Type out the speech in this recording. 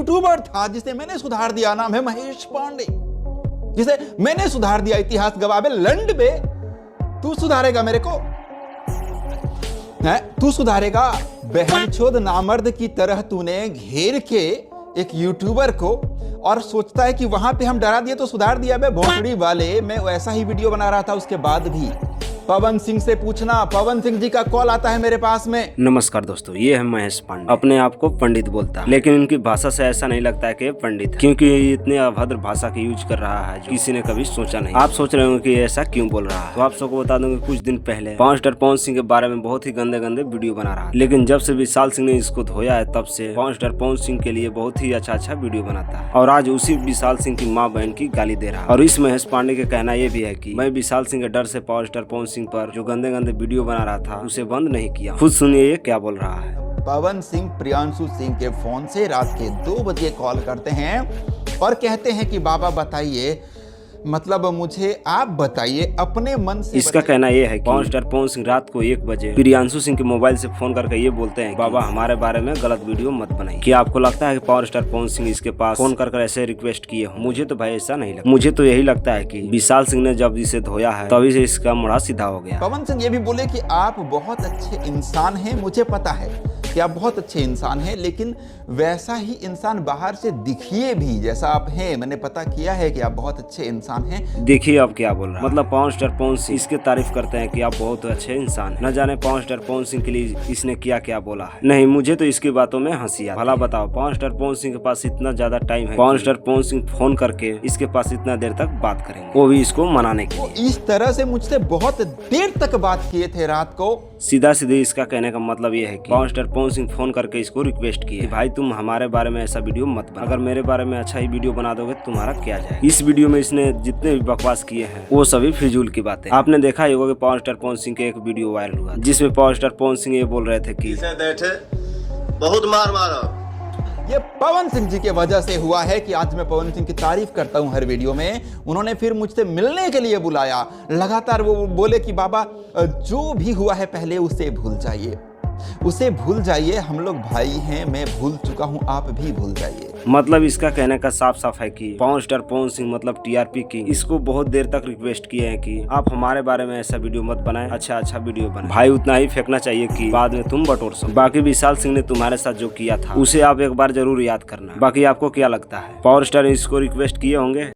YouTuber था जिसे मैंने सुधार दिया, नाम है महेश पांडे, जिसे मैंने सुधार दिया इतिहास गवाह में लंड बे। तू सुधारेगा मेरे को? तू सुधारेगा? बहनचोद नामर्द की तरह तूने घेर के एक यूट्यूबर को और सोचता है कि वहां पे हम डरा दिए तो सुधार दिया। बे भोसड़ी वाले, मैं वैसा ही वीडियो बना रहा था, उसके बाद भी पवन सिंह से पूछना। पवन सिंह जी का कॉल आता है मेरे पास में। नमस्कार दोस्तों, ये है महेश पांडे। अपने आप को पंडित बोलता है, लेकिन इनकी भाषा से ऐसा नहीं लगता है कि ये पंडित है, क्योंकि ये इतने अभद्र भाषा की यूज कर रहा है जो किसी ने कभी सोचा नहीं। आप सोच रहे होंगे कि ऐसा क्यों बोल रहा है, तो आप सबको बता दूंगा कुछ दिन पहले पावर स्टार पवन सिंह के बारे में बहुत ही गंदे गंदे वीडियो बना रहा है, लेकिन जब से विशाल सिंह ने इसको धोया है तब से पावर स्टार पवन सिंह के लिए बहुत ही अच्छा वीडियो बनाता है, और आज उसी विशाल सिंह की माँ बहन की गाली दे रहा है। और इस महेश पांडे का कहना यह भी है कि मैं विशाल सिंह के डर से पावर स्टार पवन सिंह पर जो गंदे वीडियो बना रहा था उसे बंद नहीं किया। खुद सुनिए ये क्या बोल रहा है। पवन सिंह प्रियांशु सिंह के फोन से रात के 2 बजे कॉल करते हैं और कहते हैं कि बाबा बताइए, मतलब मुझे आप बताइए अपने मन से। इसका कहना यह है कि पावर स्टार पवन सिंह रात को 1 बजे प्रियांशु सिंह के मोबाइल से फोन करके ये बोलते हैं, बाबा हमारे बारे में गलत वीडियो मत बनाइए। क्या आपको लगता है कि पावर स्टार पवन सिंह इसके पास फोन कर ऐसे रिक्वेस्ट किए हो? मुझे तो भाई ऐसा नहीं लगता। मुझे तो यही लगता है कि विशाल सिंह ने जब इसे धोया है तभी से इसका मुड़ा सीधा हो गया। पवन सिंह ये भी बोले कि आप बहुत अच्छे इंसान हैं, मुझे पता है कि आप बहुत अच्छे इंसान हैं, लेकिन वैसा ही इंसान बाहर से दिखिए भी जैसा आप हैं। मैंने पता किया है कि आप बहुत अच्छे इंसान हैं। देखिए अब क्या बोल रहा है, मतलब पावर स्टार पवन सिंह इसके तारीफ करते हैं कि आप बहुत अच्छे इंसान हैं। न जाने पावर स्टार पवन सिंह के लिए इसने क्या क्या बोला है। नहीं, मुझे तो इसकी बातों में हंसी आती है। भला बताओ, पावर स्टार पवन सिंह के पास इतना ज्यादा टाइम है, power star Pawan Singh phone करके इसके पास इतना देर तक बात करेंगे, वो भी इसको मनाने के लिए। इस तरह से मुझसे बहुत देर तक बात किए थे रात को। सीधा सीधे इसका कहने का मतलब ये है कि power star Pawan Singh phone करके इसको रिक्वेस्ट किए, भाई तुम हमारे बारे में ऐसा वीडियो मत बना, अगर मेरे बारे में अच्छा ही वीडियो बना दोगे तुम्हारा क्या जाए। इस वीडियो में इसने जितने भी बकवास किए हैं वो सभी फिजूल की बातें। आपने देखा ही होगा कि पावर स्टार पवन सिंह के एक वीडियो वायरल हुआ जिसमें पावर स्टार पवन सिंह ये बोल रहे थे कि बहुत मार मारा। ये पवन सिंह जी के वजह से हुआ है कि आज मैं पवन सिंह की तारीफ करता हूं हर वीडियो में। उन्होंने फिर मुझसे मिलने के लिए बुलाया, लगातार वो बोले कि बाबा जो भी हुआ है पहले उसे भूल जाइए, उसे भूल जाइए, हम लोग भाई हैं, मैं भूल चुका हूं, आप भी भूल जाइए। मतलब इसका कहने का साफ साफ है कि पावर स्टार पवन सिंह मतलब टीआरपी किंग इसको बहुत देर तक रिक्वेस्ट किए हैं कि आप हमारे बारे में ऐसा वीडियो मत बनाएं, अच्छा वीडियो बनाएं। भाई उतना ही फेंकना चाहिए कि बाद में तुम बटोर सको। बाकी विशाल सिंह ने तुम्हारे साथ जो किया था उसे आप एक बार जरूर याद करना। बाकी आपको क्या लगता है, पावर स्टार इसको रिक्वेस्ट किए होंगे?